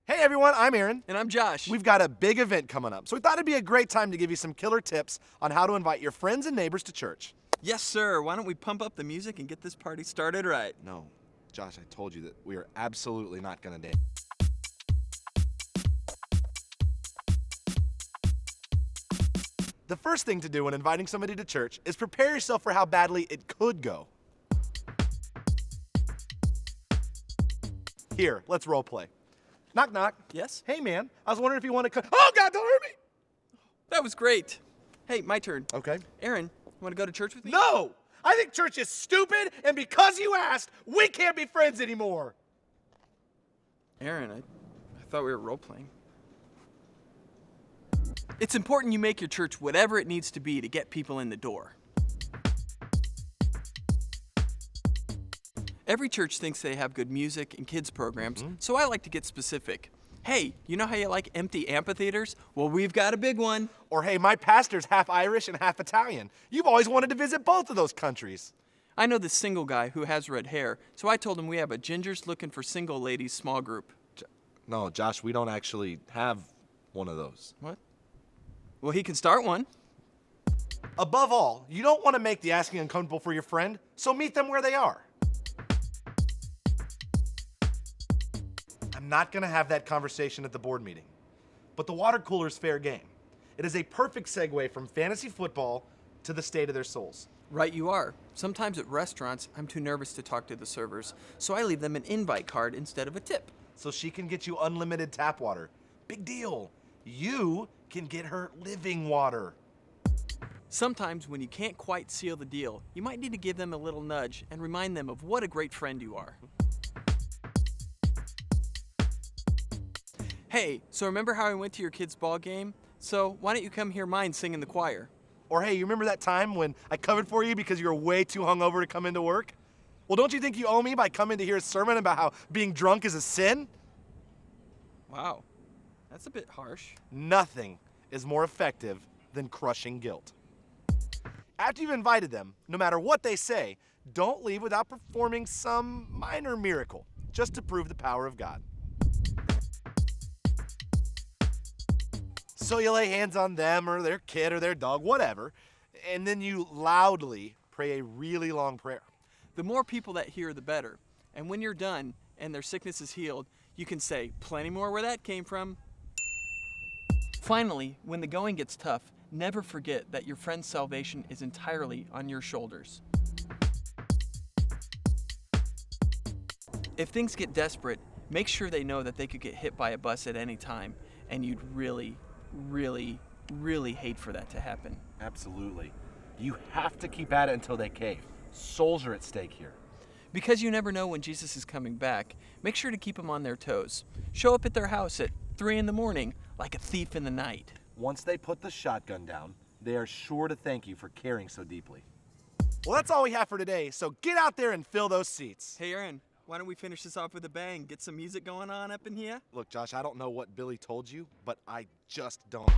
Hey everyone, I'm Aaron. And I'm Josh. We've got a big event coming up, so we thought it'd be a great time to give you some killer tips on how to invite your friends and neighbors to church. Yes, sir. Why don't we pump up the music and get this party started right? No, Josh, I told you that we are absolutely not gonna dance. The first thing to do when inviting somebody to church is prepare yourself for how badly it could go. Here, let's role play. Knock, knock. Yes? Hey, man, I was wondering if you want to come. Oh, God, don't hurt me! That was great. Hey, my turn. Okay. Aaron, you want to go to church with me? No! I think church is stupid, and because you asked, we can't be friends anymore. Aaron, I thought we were role playing. It's important you make your church whatever it needs to be to get people in the door. Every church thinks they have good music and kids programs, so I like to get specific. Hey, you know how you like empty amphitheaters? Well, we've got a big one. Or hey, my pastor's half Irish and half Italian. You've always wanted to visit both of those countries. I know this single guy who has red hair, so I told him we have a Gingers Looking for Single Ladies small group. No, Josh, we don't actually have one of those. What? Well, he can start one. Above all, you don't want to make the asking uncomfortable for your friend, so meet them where they are. I'm not going to have that conversation at the board meeting, but the water cooler is fair game. It is a perfect segue from fantasy football to the state of their souls. Right you are. Sometimes at restaurants, I'm too nervous to talk to the servers, so I leave them an invite card instead of a tip. So she can get you unlimited tap water. Big deal. You can get her living water. Sometimes when you can't quite seal the deal, you might need to give them a little nudge and remind them of what a great friend you are. Hey, so remember how I went to your kid's ball game? So why don't you come hear mine sing in the choir? Or hey, you remember that time when I covered for you because you were way too hungover to come into work? Well, don't you think you owe me by coming to hear a sermon about how being drunk is a sin? Wow, that's a bit harsh. Nothing is more effective than crushing guilt. After you've invited them, no matter what they say, don't leave without performing some minor miracle, just to prove the power of God. So you lay hands on them or their kid or their dog, whatever, and then you loudly pray a really long prayer. The more people that hear, the better. And when you're done and their sickness is healed, you can say, plenty more where that came from. Finally, when the going gets tough, never forget that your friend's salvation is entirely on your shoulders. If things get desperate, make sure they know that they could get hit by a bus at any time, and you'd really, really, really hate for that to happen. Absolutely. You have to keep at it until they cave. Souls are at stake here. Because you never know when Jesus is coming back, make sure to keep them on their toes. Show up at their house at 3 in the morning like a thief in the night. Once they put the shotgun down, they are sure to thank you for caring so deeply. Well, that's all we have for today, so get out there and fill those seats. Hey, Aaron, why don't we finish this off with a bang? Get some music going on up in here? Look, Josh, I don't know what Billy told you, but I just don't.